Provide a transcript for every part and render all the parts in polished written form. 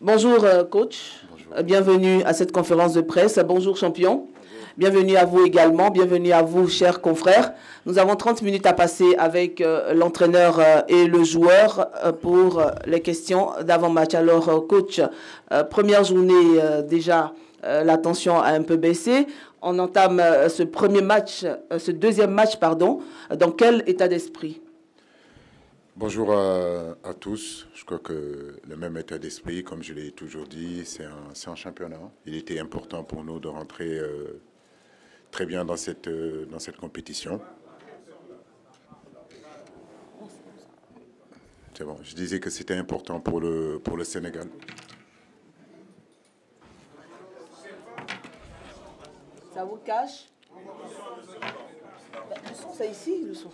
Bonjour coach, Bonjour. Bienvenue à cette conférence de presse. Bonjour champion, bienvenue à vous également, bienvenue à vous chers confrères. Nous avons 30 minutes à passer avec l'entraîneur et le joueur pour les questions d'avant-match. Alors coach, première journée déjà, la tension a un peu baissé. On entame ce deuxième match, pardon, dans quel état d'esprit? Bonjour à tous. Je crois que le même état d'esprit, comme je l'ai toujours dit, c'est un championnat. Il était important pour nous de rentrer très bien dans cette compétition. C'est bon. Je disais que c'était important pour le Sénégal. Ça vous cache? Le son, c'est ici, le son.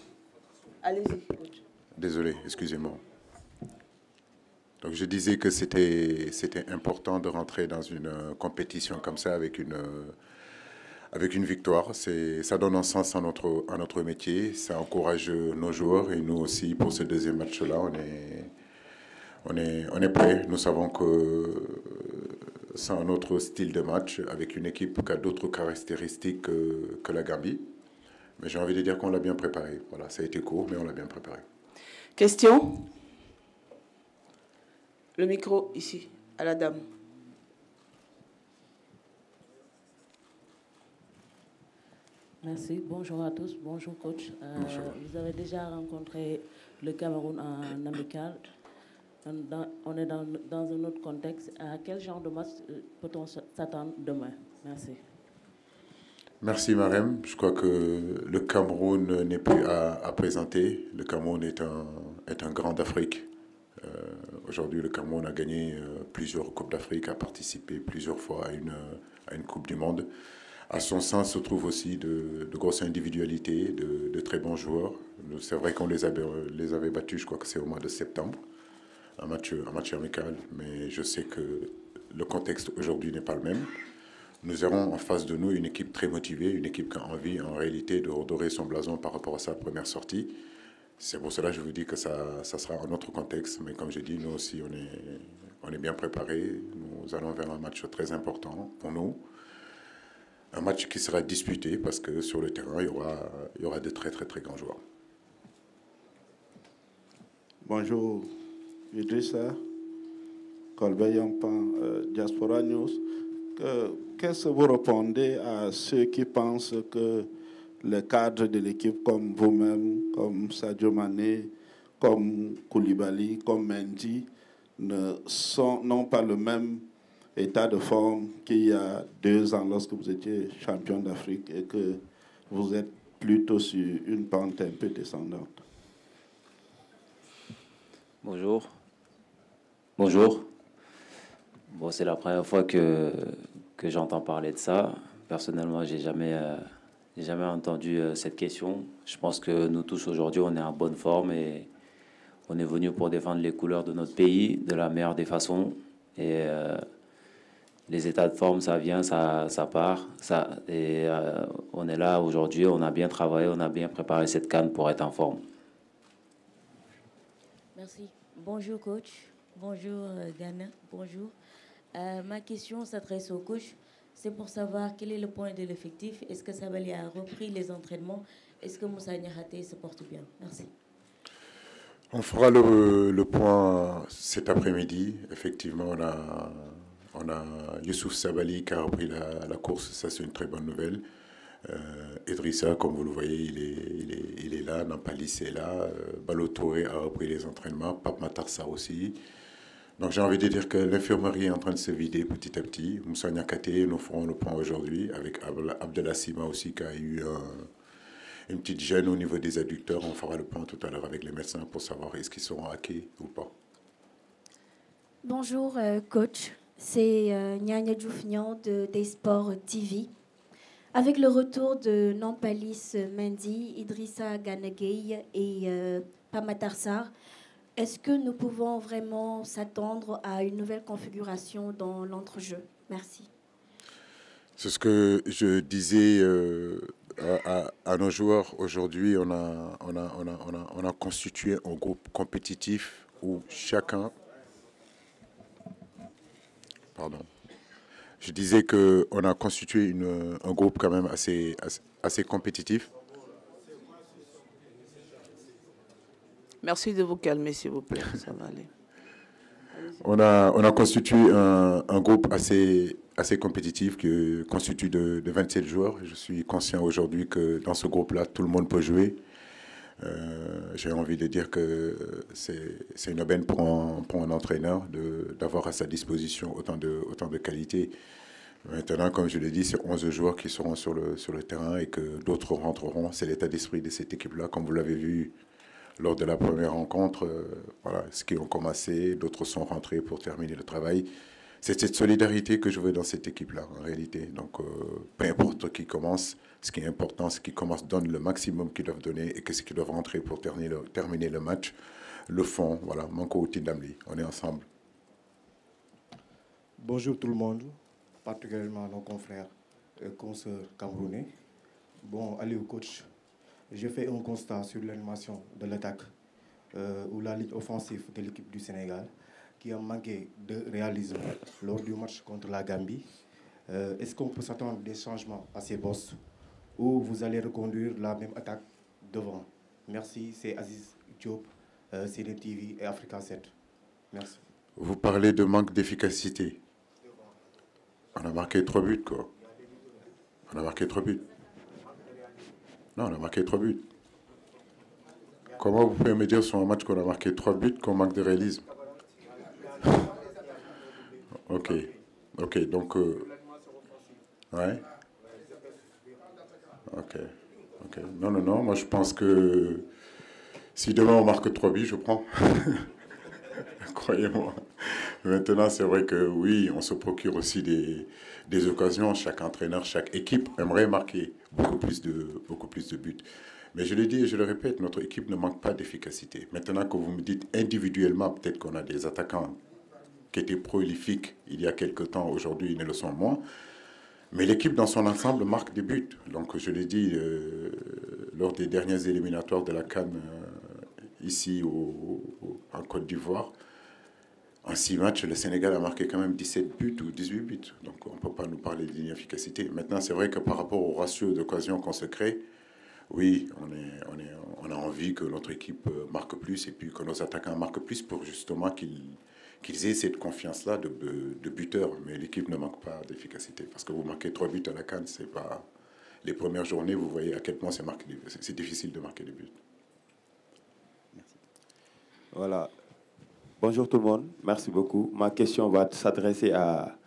Allez-y, coach. Désolé, excusez-moi. Donc je disais que c'était important de rentrer dans une compétition comme ça avec une victoire. Ça donne un sens à notre métier, ça encourage nos joueurs et nous aussi pour ce deuxième match-là, on est prêts. Nous savons que c'est un autre style de match avec une équipe qui a d'autres caractéristiques que la Gambie. Mais j'ai envie de dire qu'on l'a bien préparé. Voilà, ça a été court, mais on l'a bien préparé. Question? Le micro ici, à la dame. Merci. Bonjour à tous. Bonjour coach. Bonjour. Vous avez déjà rencontré le Cameroun en amical. On est dans un autre contexte. À quel genre de match peut-on s'attendre demain? Merci. Merci Marem. Je crois que le Cameroun n'est plus à présenter. Le Cameroun est un grand d'Afrique. Aujourd'hui, le Cameroun a gagné plusieurs Coupes d'Afrique, a participé plusieurs fois à une Coupe du Monde. À son sein se trouvent aussi de grosses individualités, de très bons joueurs. C'est vrai qu'on les avait battus, je crois que c'est au mois de septembre, un match amical, mais je sais que le contexte aujourd'hui n'est pas le même. Nous aurons en face de nous une équipe très motivée, une équipe qui a envie en réalité de redorer son blason par rapport à sa première sortie. C'est pour cela que je vous dis que ça sera un autre contexte, mais comme j'ai dit, nous aussi on est bien préparés. Nous allons vers un match très important pour nous. Un match qui sera disputé parce que sur le terrain, il y aura de très très très grands joueurs. Bonjour, Idrissa, Colbert Yampan, Diaspora News. Qu'est-ce que vous répondez à ceux qui pensent que les cadres de l'équipe comme vous-même, comme Sadio Mané, comme Koulibaly, comme Mendy, n'ont pas le même état de forme qu'il y a 2 ans lorsque vous étiez champion d'Afrique et que vous êtes plutôt sur une pente un peu descendante? Bonjour. Bonjour. Bon, c'est la première fois que j'entends parler de ça. Personnellement, j'ai jamais entendu cette question. Je pense que nous tous aujourd'hui, on est en bonne forme et on est venu pour défendre les couleurs de notre pays de la meilleure des façons. Et les états de forme, ça vient, ça part. On est là aujourd'hui, on a bien travaillé, on a bien préparé cette CAN pour être en forme. Merci. Bonjour coach. Bonjour Ghana. Bonjour. Ma question s'adresse au coach. C'est pour savoir quel est le point de l'effectif. Est-ce que Sabali a repris les entraînements? Est-ce que Moussa Niakhaté se porte bien? Merci. On fera le point cet après-midi. Effectivement, on a Youssouf Sabali qui a repris la course. Ça, c'est une très bonne nouvelle. Idrissa, comme vous le voyez, il est là. Nampalis est là. Balo Touré a repris les entraînements. Pape Matarsa aussi. Donc j'ai envie de dire que l'infirmerie est en train de se vider petit à petit. Moussa Niakhaté, nous ferons le point aujourd'hui avec Abdelassima aussi qui a eu une petite gêne au niveau des adducteurs. On fera le point tout à l'heure avec les médecins pour savoir est-ce qu'ils seront hackés ou pas. Bonjour coach, c'est Nyanya Djoufnian de Daysport TV. Avec le retour de Nampalis Mendy, Idrissa Gana Gueye et Pape Sarr, est-ce que nous pouvons vraiment s'attendre à une nouvelle configuration dans l'entrejeu? Merci. C'est ce que je disais à nos joueurs. Aujourd'hui, on a constitué un groupe compétitif où chacun Pardon. Je disais qu'on a constitué un groupe quand même assez compétitif. Merci de vous calmer, s'il vous plaît. Ça va aller. On a constitué un groupe assez compétitif qui constitue de 27 joueurs. Je suis conscient aujourd'hui que dans ce groupe-là, tout le monde peut jouer. J'ai envie de dire que c'est une aubaine pour un entraîneur d'avoir à sa disposition autant de qualité. Maintenant, comme je l'ai dit, c'est 11 joueurs qui seront sur le terrain et que d'autres rentreront. C'est l'état d'esprit de cette équipe-là, comme vous l'avez vu lors de la première rencontre. Voilà, ceux qui ont commencé, d'autres sont rentrés pour terminer le travail. C'est cette solidarité que je veux dans cette équipe-là, en réalité. Donc, peu importe qui commence, ce qui est important, c'est qu'ils commencent, donnent le maximum qu'ils doivent donner et que ce qu'ils doivent rentrer pour terminer le match, le font. Voilà, Manko Tindamli, on est ensemble. Bonjour tout le monde, particulièrement nos confrères et consoeurs camerounais. Bon, allez au coach. J'ai fait un constat sur l'animation de l'attaque ou la ligne offensive de l'équipe du Sénégal qui a manqué de réalisme lors du match contre la Gambie. Est-ce qu'on peut s'attendre des changements à ces postes ou vous allez reconduire la même attaque devant? Merci, c'est Aziz Diop, CNTV et Africa 7. Merci. Vous parlez de manque d'efficacité. On a marqué 3 buts, quoi. On a marqué 3 buts. Non, on a marqué 3 buts. Comment vous pouvez me dire sur un match qu'on a marqué 3 buts qu'on manque de réalisme? Ok, donc... ouais. Ok. Non, moi je pense que si demain on marque 3 buts, je prends. Croyez-moi. Maintenant, c'est vrai que oui, on se procure aussi des occasions. Chaque entraîneur, chaque équipe aimerait marquer beaucoup plus de buts. Mais je le dis et je le répète, notre équipe ne manque pas d'efficacité. Maintenant que vous me dites individuellement, peut-être qu'on a des attaquants qui étaient prolifiques il y a quelque temps, aujourd'hui ils ne le sont moins. Mais l'équipe dans son ensemble marque des buts. Donc je l'ai dit lors des dernières éliminatoires de la CAN ici en Côte d'Ivoire. En 6 matchs, le Sénégal a marqué quand même 17 buts ou 18 buts. Donc on ne peut pas nous parler d'inefficacité. Maintenant, c'est vrai que par rapport au ratio d'occasion qu'on se crée, oui, on a envie que notre équipe marque plus et puis que nos attaquants marquent plus pour justement qu'ils aient cette confiance-là de buteur. Mais l'équipe ne manque pas d'efficacité. Parce que vous marquez 3 buts à la CAN, c'est pas... Les premières journées, vous voyez à quel point c'est difficile de marquer des buts. Merci. Voilà. Bonjour tout le monde, merci beaucoup. Ma question va s'adresser à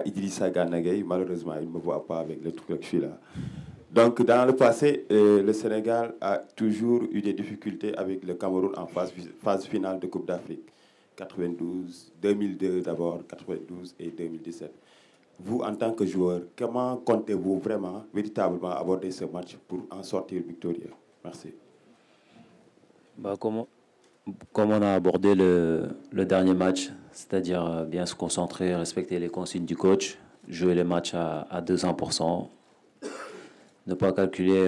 Idrissa Gana Gueye. Malheureusement, il ne me voit pas avec le truc que je suis là. Donc, dans le passé, le Sénégal a toujours eu des difficultés avec le Cameroun en phase finale de Coupe d'Afrique. 92, 2002 d'abord, 92 et 2017. Vous, en tant que joueur, comment comptez-vous vraiment, véritablement aborder ce match pour en sortir victorieux? Merci. Comme on a abordé le dernier match, c'est-à-dire bien se concentrer, respecter les consignes du coach, jouer les matchs à 200%, ne pas calculer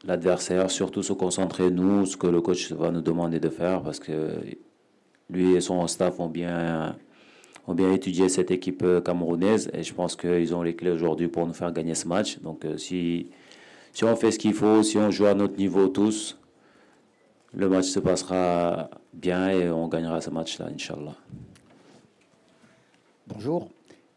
l'adversaire, surtout se concentrer, nous, ce que le coach va nous demander de faire, parce que lui et son staff ont bien étudié cette équipe camerounaise, et je pense qu'ils ont les clés aujourd'hui pour nous faire gagner ce match. Donc si on fait ce qu'il faut, si on joue à notre niveau tous, le match se passera bien et on gagnera ce match-là, Inch'Allah. Bonjour.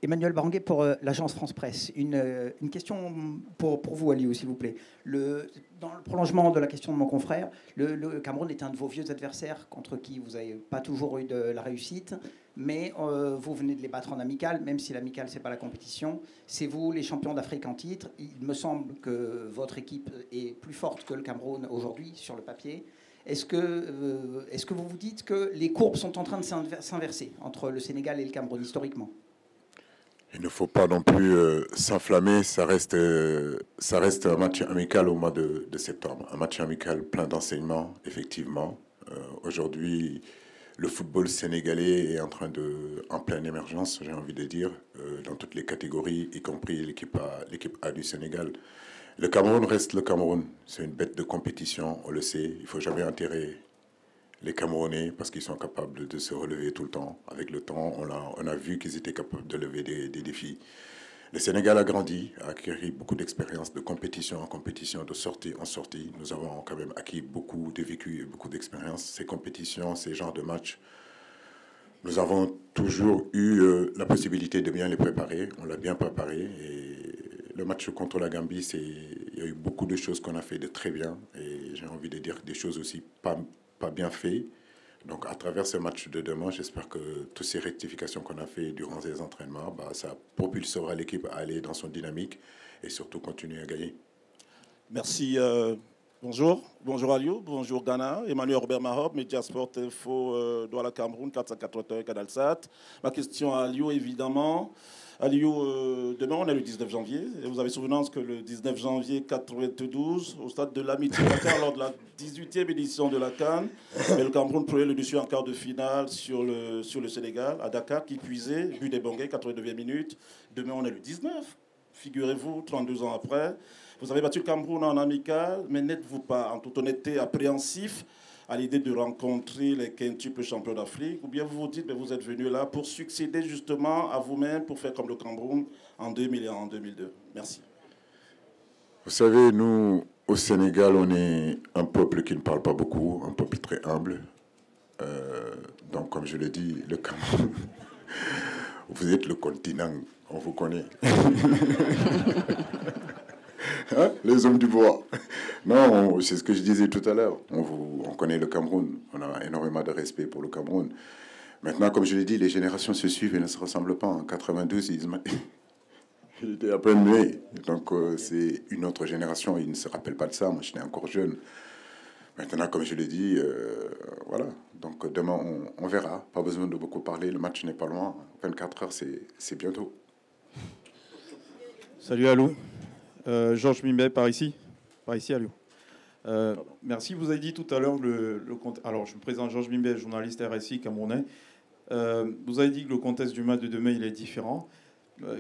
Emmanuel Baranguet pour l'agence France Presse. Une question pour vous, Aliou, s'il vous plaît. Dans le prolongement de la question de mon confrère, le Cameroun est un de vos vieux adversaires contre qui vous n'avez pas toujours eu de la réussite, mais vous venez de les battre en amical, même si l'amical, ce n'est pas la compétition. C'est vous, les champions d'Afrique en titre. Il me semble que votre équipe est plus forte que le Cameroun aujourd'hui, sur le papier. Est-ce que vous vous dites que les courbes sont en train de s'inverser entre le Sénégal et le Cameroun, historiquement? Il ne faut pas non plus s'enflammer. Ça reste un match amical au mois de septembre. Un match amical plein d'enseignements, effectivement. Aujourd'hui, le football sénégalais est en pleine émergence, j'ai envie de dire, dans toutes les catégories, y compris l'équipe A du Sénégal. Le Cameroun reste le Cameroun. C'est une bête de compétition, on le sait. Il ne faut jamais enterrer les Camerounais, parce qu'ils sont capables de se relever tout le temps. Avec le temps, on a vu qu'ils étaient capables de lever des défis. Le Sénégal a grandi, a acquis beaucoup d'expérience de compétition en compétition, de sortie en sortie. Nous avons quand même acquis beaucoup de vécu et beaucoup d'expérience. Ces compétitions, ces genres de matchs, nous avons toujours eu la possibilité de bien les préparer. On l'a bien préparé. Et le match contre la Gambie, il y a eu beaucoup de choses qu'on a fait de très bien. Et j'ai envie de dire des choses aussi pas bien faites. Donc, à travers ce match de demain, j'espère que toutes ces rectifications qu'on a fait durant ces entraînements, ça propulsera l'équipe à aller dans son dynamique et surtout continuer à gagner. Merci. Bonjour. Bonjour Aliou. Bonjour Ghana. Emmanuel Robert Mahob, Mediasport Info, Douala Cameroun, 481 Canal Sat. Ma question à Aliou, évidemment. Aliou, demain, on est le 19 janvier. Et vous avez souvenance que le 19 janvier 92, au stade de l'Amitié Dakar, lors de la 18e édition de la CAN, le Cameroun prenait le dessus en quart de finale sur le Sénégal, à Dakar, qui puisait, but des Bangais, 89e minute. Demain, on est le 19. Figurez-vous, 32 ans après. Vous avez battu le Cameroun en amical, mais n'êtes-vous pas, en toute honnêteté, appréhensif à l'idée de rencontrer les quintuples champions d'Afrique, ou bien vous vous dites que vous êtes venu là pour succéder justement à vous-même, pour faire comme le Cameroun en 2000 et en 2002. Merci. Vous savez, nous, au Sénégal, on est un peuple qui ne parle pas beaucoup, un peuple très humble. Donc, comme je le dis, le Cameroun, vous êtes le continent, on vous connaît. Hein, les hommes du bois. Non, c'est ce que je disais tout à l'heure. On connaît le Cameroun. On a énormément de respect pour le Cameroun. Maintenant, comme je l'ai dit, les générations se suivent et ne se ressemblent pas. En 92, il était à peine né. Donc, c'est une autre génération. Il ne se rappelle pas de ça. Moi, j'étais encore jeune. Maintenant, comme je l'ai dit, voilà. Donc, demain, on verra. Pas besoin de beaucoup parler. Le match n'est pas loin. 24 heures, c'est bientôt. Salut, Alou. Georges Mimbet, par ici à Lyon. Merci. Vous avez dit tout à l'heure alors, je me présente Georges Mimbet, journaliste RSI camerounais. Vous avez dit que le contexte du match de demain, il est différent.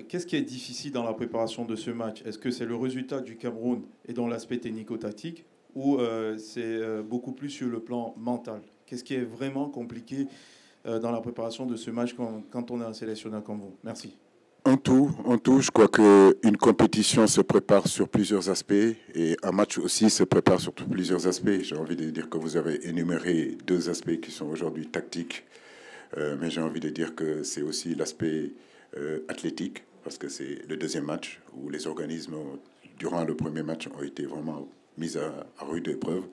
Qu'est-ce qui est difficile dans la préparation de ce match? Est-ce que c'est le résultat du Cameroun et dans l'aspect technico-tactique, ou c'est beaucoup plus sur le plan mental? Qu'est-ce qui est vraiment compliqué dans la préparation de ce match quand on est un sélectionneur comme vous? Merci. En tout, je crois qu'une compétition se prépare sur plusieurs aspects et un match aussi se prépare sur plusieurs aspects. J'ai envie de dire que vous avez énuméré deux aspects qui sont aujourd'hui tactiques, mais j'ai envie de dire que c'est aussi l'aspect athlétique, parce que c'est le deuxième match où les organismes, durant le premier match, ont été vraiment mis à rude épreuve.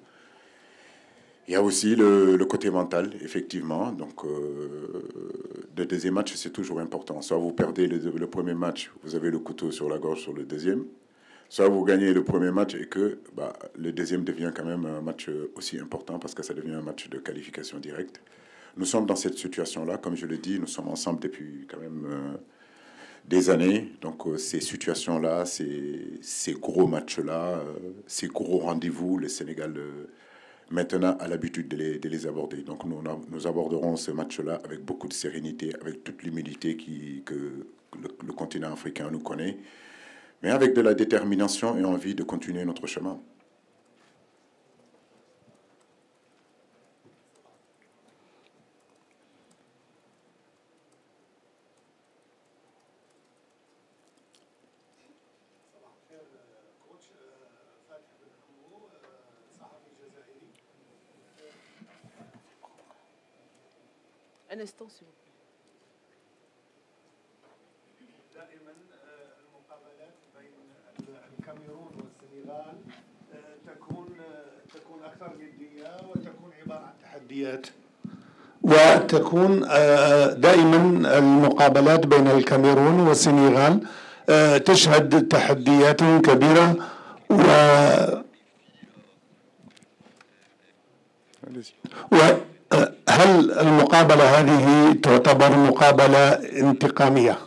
Il y a aussi le côté mental, effectivement. Donc, le deuxième match, c'est toujours important. Soit vous perdez le premier match, vous avez le couteau sur la gorge sur le deuxième. Soit vous gagnez le premier match et que le deuxième devient quand même un match aussi important parce que ça devient un match de qualification directe. Nous sommes dans cette situation-là. Comme je le dis, nous sommes ensemble depuis quand même des années. Donc, ces situations-là, ces gros matchs-là, ces gros rendez-vous, le Sénégal... maintenant a l'habitude de les aborder. Donc nous aborderons ce match-là avec beaucoup de sérénité, avec toute l'humilité que le continent africain nous connaît, mais avec de la détermination et envie de continuer notre chemin. Un instant, s'il vous plaît. دائما المقابلات بين الكاميرون والسنغال تكون اكثر جديه وتكون عباره عن تحديات وتكون دائما المقابلات بين الكاميرون والسنغال تشهد تحديات كبيره هل المقابلة هذه تعتبر مقابلة انتقامية؟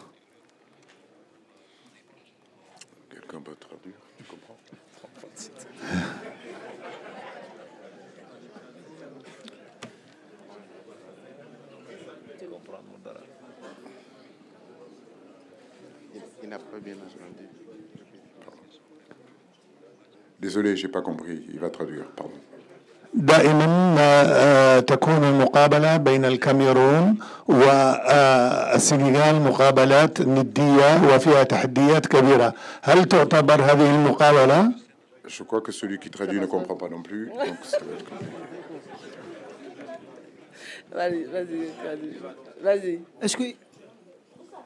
Il n'a pas bien entendu. Désolé, j'ai pas compris. Il va traduire, pardon. دائما ما تكون المقابلة بين الكاميرون والسنغال مقابلات ندية وفيها تحديات كبيرة. هل تعتبر هذه المقابلة؟ Je crois que celui qui traduit ne comprend pas non plus. Donc ça va être compliqué. Vas-y.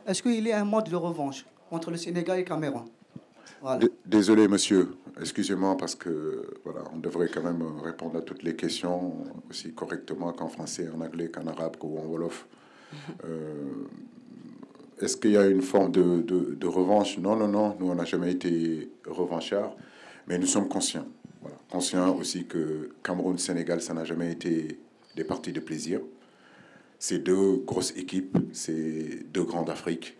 Est-ce qu'il y a un mode de revanche entre le Sénégal et le Cameroun? Voilà. Désolé, monsieur. Excusez-moi parce que voilà, on devrait quand même répondre à toutes les questions aussi correctement qu'en français, en anglais, qu'en arabe, qu'en wolof. Est-ce qu'il y a une forme de revanche? Non. Nous, on n'a jamais été revanchards, mais nous sommes conscients. Voilà. Conscients aussi que Cameroun-Sénégal, ça n'a jamais été des parties de plaisir. C'est deux grosses équipes, c'est deux grandes d'Afrique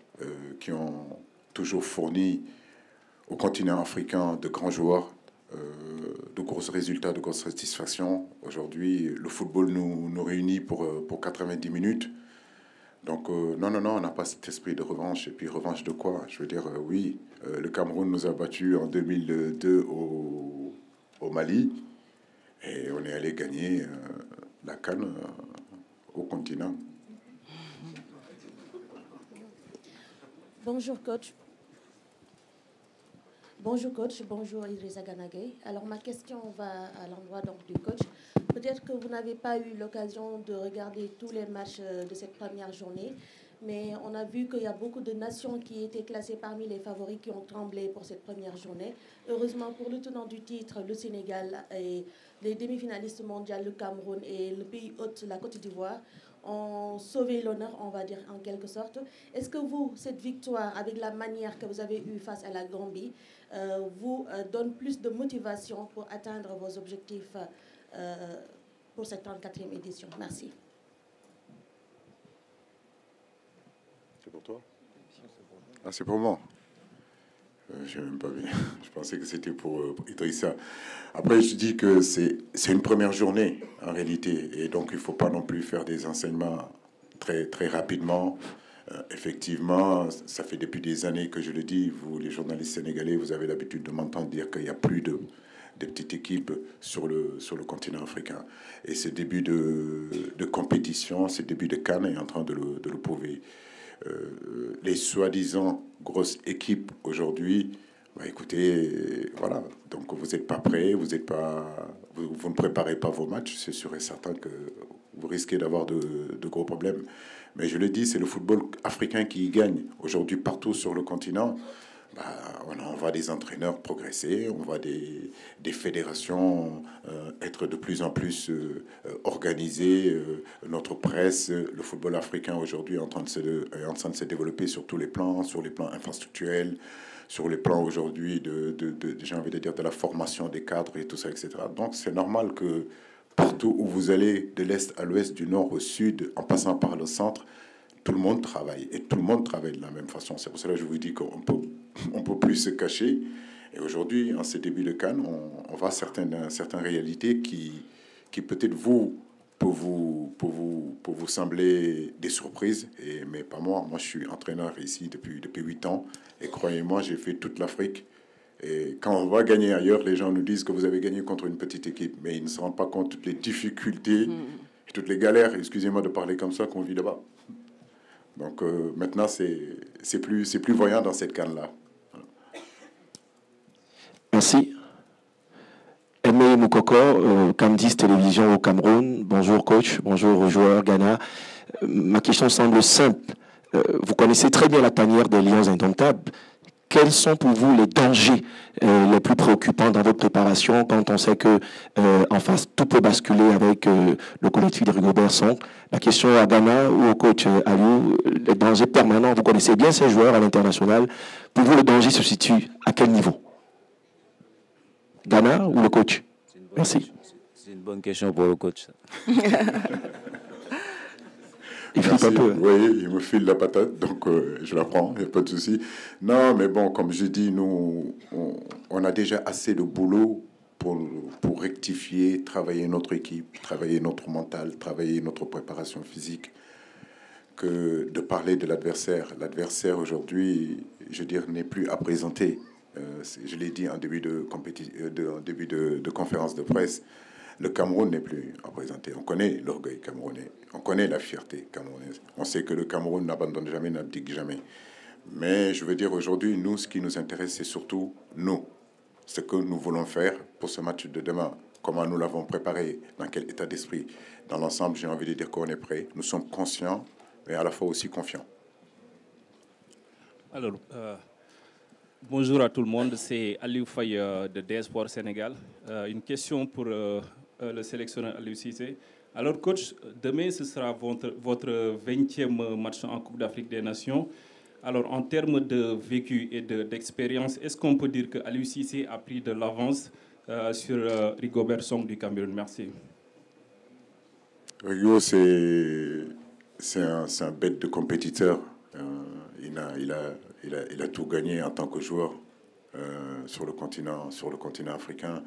qui ont toujours fourni au continent africain de grands joueurs, de gros résultats, de grosses satisfactions. Aujourd'hui, le football nous réunit pour 90 minutes. Donc, non, on n'a pas cet esprit de revanche. Et puis, revanche de quoi? Je veux dire, oui, le Cameroun nous a battus en 2002 au Mali. Et on est allé gagner la CAN au continent. Bonjour, coach. Bonjour Idrissa Gana Gueye. Alors ma question va à l'endroit donc du coach. Peut-être que vous n'avez pas eu l'occasion de regarder tous les matchs de cette première journée, mais on a vu qu'il y a beaucoup de nations qui étaient classées parmi les favoris qui ont tremblé pour cette première journée. Heureusement pour le tenant du titre, le Sénégal, et les demi-finalistes mondiaux, le Cameroun et le pays hôte, la Côte d'Ivoire, ont sauvé l'honneur, on va dire en quelque sorte. Est-ce que vous, cette victoire, avec la manière que vous avez eue face à la Gambie, vous donne plus de motivation pour atteindre vos objectifs pour cette 34e édition? Merci. C'est pour toi? Ah, c'est pour moi. Je n'ai même pas vu. Je pensais que c'était pour Idrissa. Après, je dis que c'est une première journée, en réalité. Et donc, il ne faut pas non plus faire des enseignements très, très rapidement. Effectivement, ça fait depuis des années que je le dis. Vous, les journalistes sénégalais, vous avez l'habitude de m'entendre dire qu'il n'y a plus de petites équipes sur le continent africain. Et ce début de compétition, ce début de CAN est en train de le prouver. Les soi-disant grosses équipes aujourd'hui, bah écoutez, voilà, donc vous n'êtes pas prêts, vous ne préparez pas vos matchs, c'est sûr et certain que vous risquez d'avoir de gros problèmes. Mais je le dis, c'est le football africain qui y gagne. Aujourd'hui, partout sur le continent, bah, on voit des entraîneurs progresser, on voit des fédérations être de plus en plus organisées. Notre presse, le football africain aujourd'hui est en train de se développer sur tous les plans, sur les plans infrastructurels, sur les plans aujourd'hui j'ai envie de dire, de la formation des cadres et tout ça, etc. Donc c'est normal que partout où vous allez, de l'Est à l'Ouest, du Nord au Sud, en passant par le centre, tout le monde travaille et tout le monde travaille de la même façon. C'est pour cela que je vous dis qu'on peut plus se cacher. Et aujourd'hui, en ces débuts de CAN, on voit certaines réalités qui peut-être pour vous sembler des surprises, mais pas moi. Moi, je suis entraîneur ici depuis 8 ans. Et croyez-moi, j'ai fait toute l'Afrique. Et quand on va gagner ailleurs, les gens nous disent que vous avez gagné contre une petite équipe. Mais ils ne se rendent pas compte de toutes les difficultés et toutes les galères, excusez-moi de parler comme ça, qu'on vit là-bas. Donc maintenant, c'est plus voyant dans cette canne-là. Merci. Aimé Moukoko, Camdis Télévision au Cameroun. Bonjour coach, bonjour aux joueurs Ghana. Ma question semble simple. Vous connaissez très bien la tanière des Lions indomptables. Quels sont pour vous les dangers les plus préoccupants dans votre préparation quand on sait que en face tout peut basculer avec le collectif de Rigobert Song? La question à Ghana ou au coach Aliou, les dangers permanents, vous connaissez bien ces joueurs à l'international. Pour vous, le danger se situe à quel niveau? Ghana ou le coach? Merci. C'est une bonne question pour le coach. Il flippe un peu. Vous voyez, il me file la patate, donc je la prends, il n'y a pas de souci. Non, mais bon, comme je dis, nous, on a déjà assez de boulot pour rectifier, travailler notre équipe, travailler notre mental, travailler notre préparation physique, que de parler de l'adversaire. L'adversaire, aujourd'hui, je veux dire, n'est plus à présenter. Je l'ai dit en début de conférence de presse. le Cameroun n'est plus représenté. On connaît l'orgueil camerounais, on connaît la fierté camerounaise. On sait que le Cameroun n'abandonne jamais, n'abdique jamais. Mais je veux dire, aujourd'hui, nous, ce qui nous intéresse, c'est surtout nous. Ce que nous voulons faire pour ce match de demain. Comment nous l'avons préparé, dans quel état d'esprit. Dans l'ensemble, j'ai envie de dire qu'on est prêt. Nous sommes conscients, mais à la fois aussi confiants. Alors, bonjour à tout le monde. C'est Aliou Faye de DS-Sport Sénégal. Une question pour le sélectionneur Aliou Cissé. Alors, coach, demain, ce sera votre 20e match en Coupe d'Afrique des Nations. Alors, en termes de vécu et d'expérience, est-ce qu'on peut dire que Aliou Cissé a pris de l'avance sur Rigobert Song du Cameroun? Merci. Rigo, c'est un bête de compétiteur. Il a tout gagné en tant que joueur sur le continent africain.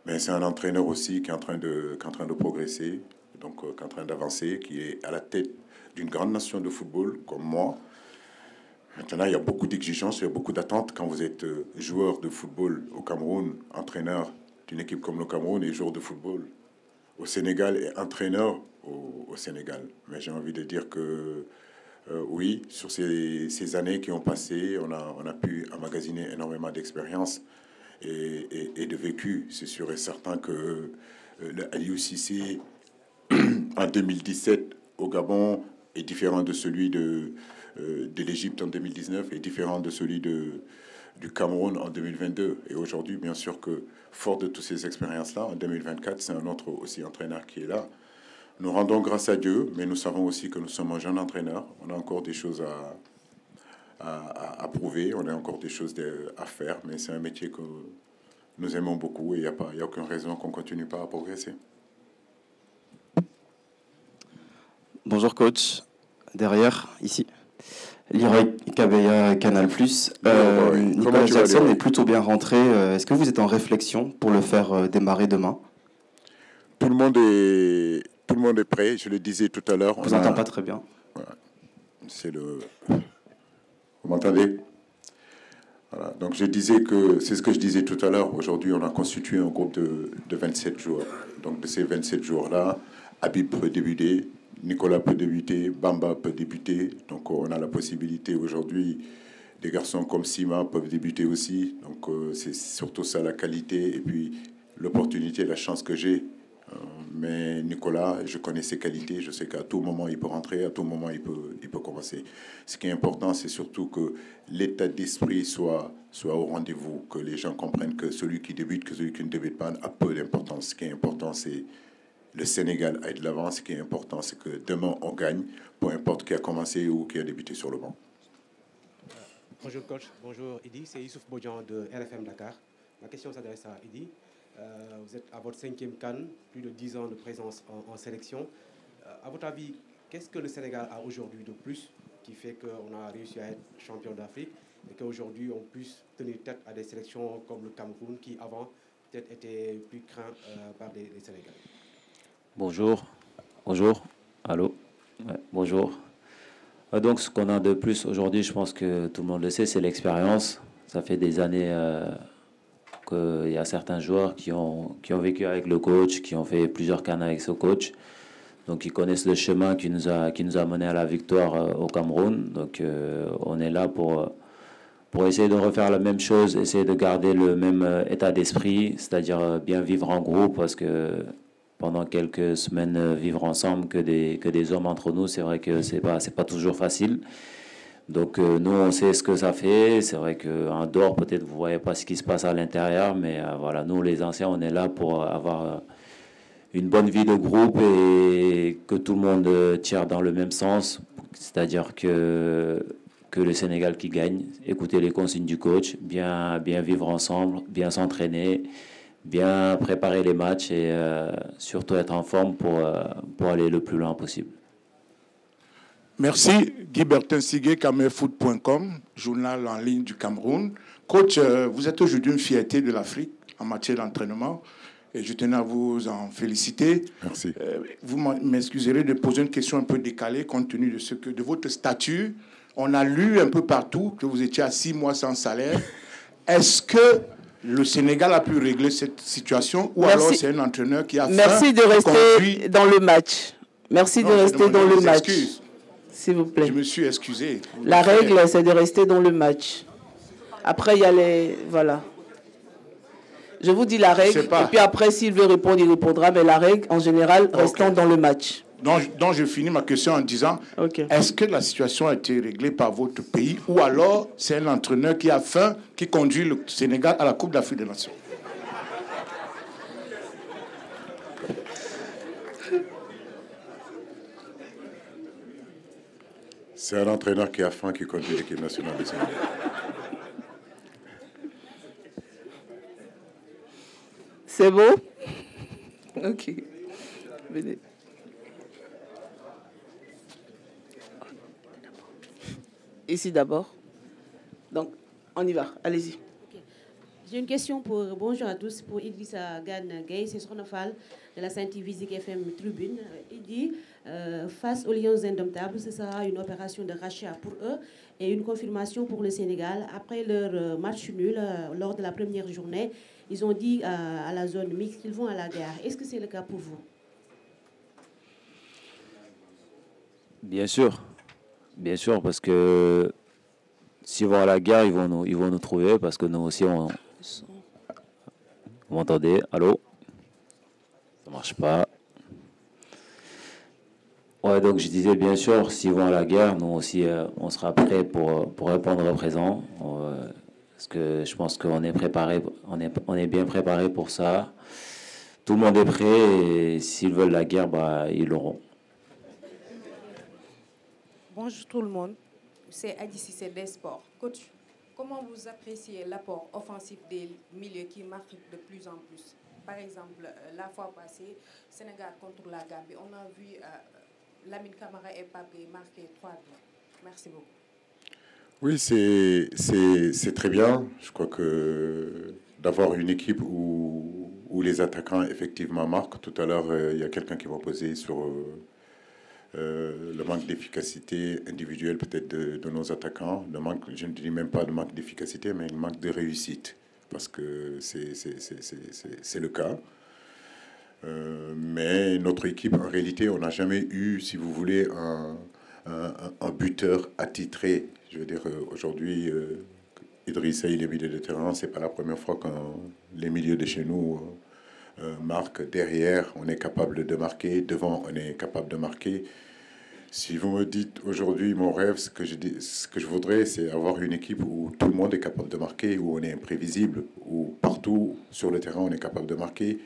Mais c'est un entraîneur aussi qui est en train de progresser, donc qui est en train d'avancer, qui est à la tête d'une grande nation de football comme moi. Maintenant, il y a beaucoup d'exigences, il y a beaucoup d'attentes quand vous êtes joueur de football au Cameroun, entraîneur d'une équipe comme le Cameroun et joueur de football au Sénégal et entraîneur au Sénégal. Mais j'ai envie de dire que oui, sur ces années qui ont passé, on a pu emmagasiner énormément d'expérience et de vécu. C'est sûr et certain que le Aliou Cissé en 2017 au Gabon est différent de celui de l'Égypte en 2019 et différent de celui du Cameroun en 2022. Et aujourd'hui, bien sûr que, fort de toutes ces expériences-là, en 2024, c'est un autre aussi entraîneur qui est là. Nous rendons grâce à Dieu, mais nous savons aussi que nous sommes un jeune entraîneur. On a encore des choses à prouver, on a encore des choses à faire, mais c'est un métier que nous aimons beaucoup et il n'y a aucune raison qu'on ne continue pas à progresser. Bonjour coach, derrière, ici. Leroy Kabeya, Canal+. Nicolas Jackson est plutôt bien rentré. Est-ce que vous êtes en réflexion pour le faire démarrer demain? Tout le monde est prêt, je le disais tout à l'heure. Je ne vous entends pas très bien. Vous m'entendez? Voilà. Donc je disais que, c'est ce que je disais tout à l'heure, aujourd'hui on a constitué un groupe de 27 joueurs. Donc de ces 27 joueurs-là, Habib peut débuter, Nicolas peut débuter, Bamba peut débuter. Donc on a la possibilité aujourd'hui, des garçons comme Sima peuvent débuter aussi. Donc c'est surtout ça la qualité et puis l'opportunité, la chance que j'ai. Mais Nicolas, je connais ses qualités, je sais qu'à tout moment il peut rentrer, à tout moment il peut commencer. Ce qui est important, c'est surtout que l'état d'esprit soit au rendez-vous, que les gens comprennent que celui qui débute, que celui qui ne débute pas a peu d'importance. Ce qui est important, c'est le Sénégal aille de l'avant. Ce qui est important, c'est que demain on gagne, peu importe qui a commencé ou qui a débuté sur le banc. Bonjour coach, bonjour Idi, c'est Youssouf Bodjan de RFM Dakar. Ma question s'adresse à Idi. Vous êtes à votre 5e CAN, plus de 10 ans de présence en sélection. À votre avis, qu'est-ce que le Sénégal a aujourd'hui de plus qui fait qu'on a réussi à être champion d'Afrique et qu'aujourd'hui on puisse tenir tête à des sélections comme le Cameroun qui avant peut-être étaient plus craints par les Sénégalais? Bonjour. Allô. Ouais, bonjour. Donc ce qu'on a de plus aujourd'hui, je pense que tout le monde le sait, c'est l'expérience. Ça fait des années qu'il y a certains joueurs qui ont vécu avec le coach, qui ont fait plusieurs CAN avec ce coach. Donc ils connaissent le chemin qui nous a mené à la victoire au Cameroun. Donc on est là pour essayer de refaire la même chose, essayer de garder le même état d'esprit, c'est-à-dire bien vivre en groupe, parce que pendant quelques semaines, vivre ensemble que des hommes entre nous, c'est vrai que c'est pas toujours facile. Donc nous, on sait ce que ça fait. C'est vrai qu'en dehors, peut-être vous ne voyez pas ce qui se passe à l'intérieur, mais voilà, nous, les anciens, on est là pour avoir une bonne vie de groupe et que tout le monde tire dans le même sens, c'est-à-dire que le Sénégal qui gagne, écouter les consignes du coach, bien vivre ensemble, bien s'entraîner, bien préparer les matchs et surtout être en forme pour aller le plus loin possible. Merci. Guy Bertin-Siguet, camerofoot.com, journal en ligne du Cameroun. Coach, vous êtes aujourd'hui une fierté de l'Afrique en matière d'entraînement et je tenais à vous en féliciter. Merci. Vous m'excuserez de poser une question un peu décalée compte tenu de votre statut. On a lu un peu partout que vous étiez à 6 mois sans salaire. Est-ce que le Sénégal a pu régler cette situation ou alors c'est un entraîneur qui a Merci de rester dans le match. Merci de rester dans le match. S'il vous plaît. Je me suis excusé. La règle, c'est de rester dans le match. Après, il y a les... Voilà. Je vous dis la règle. Et puis après, s'il veut répondre, il répondra. Mais la règle, en général, restons dans le match. Donc, je finis ma question en disant, est-ce que la situation a été réglée par votre pays ou alors c'est un entraîneur qui a faim qui conduit le Sénégal à la Coupe d'Afrique des Nations? C'est un entraîneur qui a faim qui conduit l'équipe nationale du Sénégal. C'est beau? Ok. Venez. Ici d'abord. Donc, on y va. Allez-y. Okay. J'ai une question pour... Bonjour à tous. Pour Idrissa Gana Gueye, c'est Sonafal de la Saint-TV Zik FM Tribune. Il dit, face aux Lions indomptables, ce sera une opération de rachat pour eux et une confirmation pour le Sénégal. Après leur match nul, lors de la première journée, ils ont dit à la zone mixte qu'ils vont à la guerre. Est-ce que c'est le cas pour vous? Bien sûr. Bien sûr, parce que s'ils vont à la guerre, ils vont nous trouver, parce que nous aussi, vous m'entendez? Allô? Ça marche pas. Ouais, donc je disais, bien sûr, s'ils vont à la guerre, nous aussi, on sera prêts pour répondre présent. Parce que je pense qu'on est préparé, on est bien préparé pour ça. Tout le monde est prêt, et s'ils veulent la guerre, bah, ils l'auront. Bonjour tout le monde, c'est Adi Cissé des Sports. Coach, comment vous appréciez l'apport offensif des milieux qui marquent de plus en plus? Par exemple, la fois passée, Sénégal contre la Gambie, on a vu Lamine Camara et Pape Gueye marquer 3 buts. Merci beaucoup. Oui, c'est très bien. Je crois que d'avoir une équipe où les attaquants effectivement marquent. Tout à l'heure, il y a quelqu'un qui m'a posé sur... le manque d'efficacité individuelle peut-être de nos attaquants, je ne dis même pas de manque d'efficacité, mais le manque de réussite, parce que c'est le cas. Mais notre équipe, en réalité, on n'a jamais eu, si vous voulez, un buteur attitré. Je veux dire, aujourd'hui, Idrissa, il est milieu de terrain, c'est pas la première fois que les milieux de chez nous... marque. Derrière, on est capable de marquer. Devant, on est capable de marquer. Si vous me dites aujourd'hui, mon rêve, ce que je voudrais, c'est avoir une équipe où tout le monde est capable de marquer, où on est imprévisible, où partout sur le terrain, on est capable de marquer.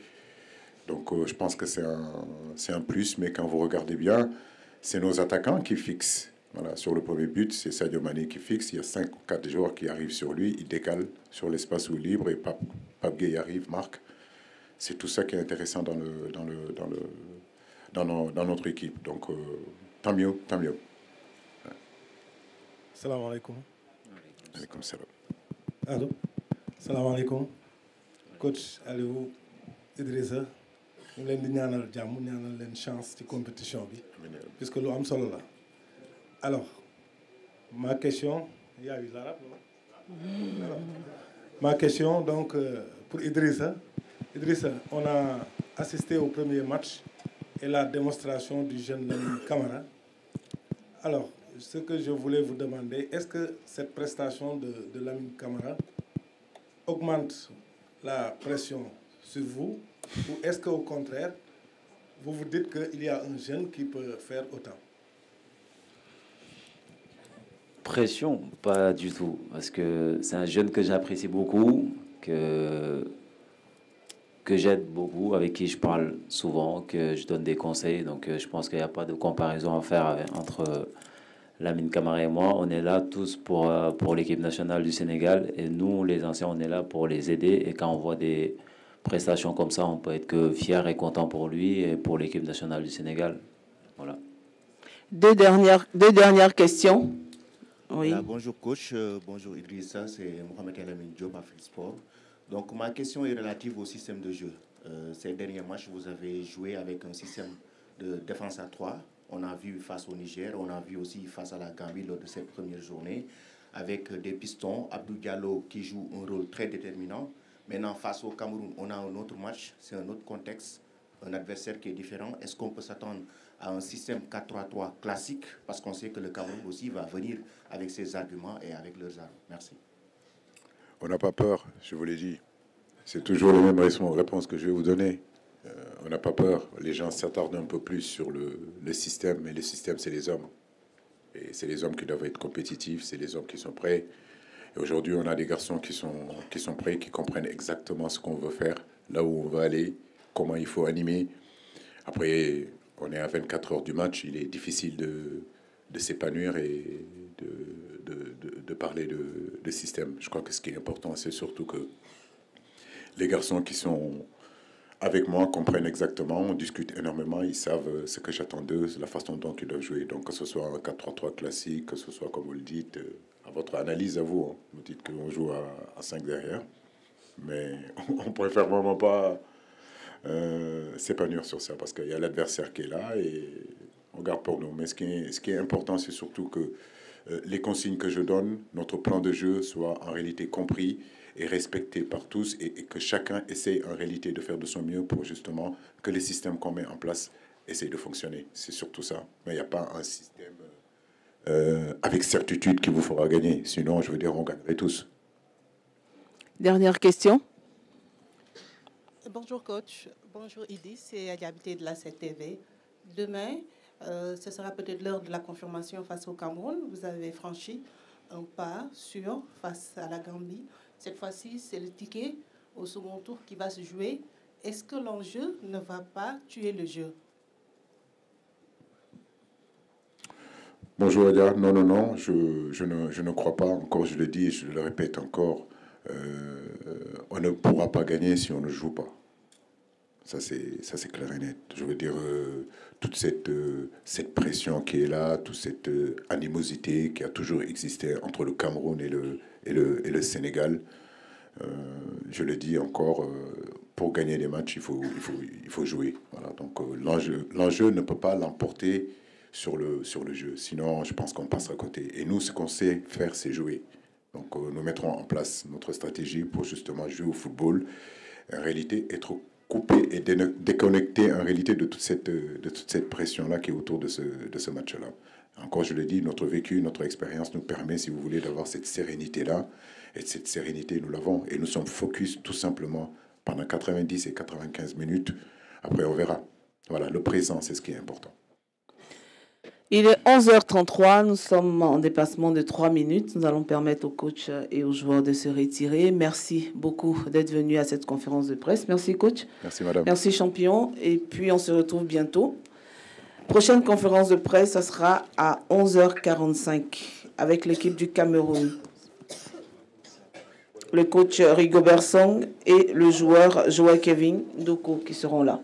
Donc, je pense que c'est un plus. Mais quand vous regardez bien, c'est nos attaquants qui fixent. Voilà, sur le premier but, c'est Sadio Mané qui fixe. Il y a 5 ou 4 joueurs qui arrivent sur lui. Il décale sur l'espace où libre et Pape Gueye arrive, marque. C'est tout ça qui est intéressant dans notre équipe. Donc, tant mieux, tant mieux. Salam alaikum. Alaikum salam. Allô. Salam alaikum. Coach Aliou Idrissa, ñu leen di ñaanal jàmm, ñaanal leen chance ci compétition bi, puisque lu am solo la. Alors, ma question, il y a eu l'arabe, non? Ma question, donc, pour Idrissa. Idrissa, on a assisté au premier match et la démonstration du jeune Lamine Camara. Alors, ce que je voulais vous demander, est-ce que cette prestation de Lamine Camara augmente la pression sur vous ou est-ce qu'au contraire, vous vous dites qu'il y a un jeune qui peut faire autant? Pression, pas du tout, parce que c'est un jeune que j'apprécie beaucoup, que j'aide beaucoup, avec qui je parle souvent, que je donne des conseils. Donc je pense qu'il n'y a pas de comparaison à faire entre Lamine Camara et moi. On est là tous pour l'équipe nationale du Sénégal. Et nous, les anciens, on est là pour les aider. Et quand on voit des prestations comme ça, on peut être que fier et content pour lui et pour l'équipe nationale du Sénégal. Voilà. Deux dernières questions. Oui. Voilà, bonjour coach, bonjour Idrissa, c'est Mohamed Elamine Diop, Afrique Sport. Donc ma question est relative au système de jeu. Ces derniers matchs, vous avez joué avec un système de défense à 3. On a vu face au Niger, on a vu aussi face à la Gambie lors de cette première journée, avec des pistons, Abdou Diallo qui joue un rôle très déterminant, Maintenant, face au Cameroun, on a un autre match, c'est un autre contexte, un adversaire qui est différent. Est-ce qu'on peut s'attendre à un système 4-3-3 classique? Parce qu'on sait que le Cameroun aussi va venir avec ses arguments et avec leurs armes. Merci. On n'a pas peur, je vous l'ai dit. C'est toujours la même réponse que je vais vous donner. On n'a pas peur. Les gens s'attardent un peu plus sur le système, mais le système, c'est les hommes. Et c'est les hommes qui doivent être compétitifs, c'est les hommes qui sont prêts. Et aujourd'hui, on a des garçons qui sont prêts, qui comprennent exactement ce qu'on veut faire, là où on va aller, comment il faut animer. Après, on est à 24 heures du match, il est difficile de s'épanouir et de parler de système. Je crois que ce qui est important, c'est surtout que les garçons qui sont avec moi comprennent exactement, on discute énormément, ils savent ce que j'attends d'eux, la façon dont ils doivent jouer. Donc que ce soit un 4-3-3 classique, que ce soit comme vous le dites, à votre analyse à vous, hein. Vous dites qu'on joue à 5 derrière, mais on préfère vraiment pas s'épanouir sur ça, parce qu'il y a l'adversaire qui est là et on garde pour nous. Mais ce qui est important, c'est surtout que les consignes que je donne, notre plan de jeu soit en réalité compris et respecté par tous et que chacun essaye en réalité de faire de son mieux pour justement que les systèmes qu'on met en place essayent de fonctionner. C'est surtout ça. Mais il n'y a pas un système avec certitude qui vous fera gagner. Sinon, je veux dire, on gagnerait tous. Dernière question. Bonjour coach, bonjour Idi, c'est Aliabité de la CTV. Demain, ce sera peut-être l'heure de la confirmation face au Cameroun. Vous avez franchi un pas sûr face à la Gambie. Cette fois-ci, c'est le ticket au second tour qui va se jouer. Est-ce que l'enjeu ne va pas tuer le jeu? Bonjour Adia, non, je ne crois pas, encore je le dis et je le répète encore, on ne pourra pas gagner si on ne joue pas. Ça c'est clair et net. Je veux dire, toute cette pression qui est là, toute cette animosité qui a toujours existé entre le Cameroun et le Sénégal, je le dis encore, pour gagner des matchs, il faut jouer. Voilà, donc l'enjeu ne peut pas l'emporter sur le jeu. Sinon, je pense qu'on passera à côté. Et nous, ce qu'on sait faire, c'est jouer. Donc nous mettrons en place notre stratégie pour justement jouer au football. En réalité, être coupé et déconnecté en réalité de toute cette pression-là qui est autour de ce match-là. Encore, je le dis, notre vécu, notre expérience nous permet, si vous voulez, d'avoir cette sérénité-là. Et cette sérénité, nous l'avons. Et nous sommes focus tout simplement pendant 90 et 95 minutes. Après, on verra. Voilà, le présent, c'est ce qui est important. Il est 11h33, nous sommes en dépassement de 3 minutes. Nous allons permettre aux coachs et aux joueurs de se retirer. Merci beaucoup d'être venus à cette conférence de presse. Merci coach. Merci madame. Merci champion. Et puis on se retrouve bientôt. Prochaine conférence de presse, ça sera à 11h45 avec l'équipe du Cameroun. Le coach Rigobert Song et le joueur Joël Kevin Doko qui seront là.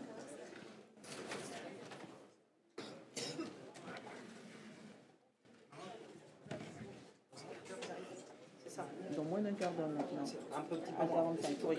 Dans moins d'un quart d'heure maintenant. Un peu, à 45, oui.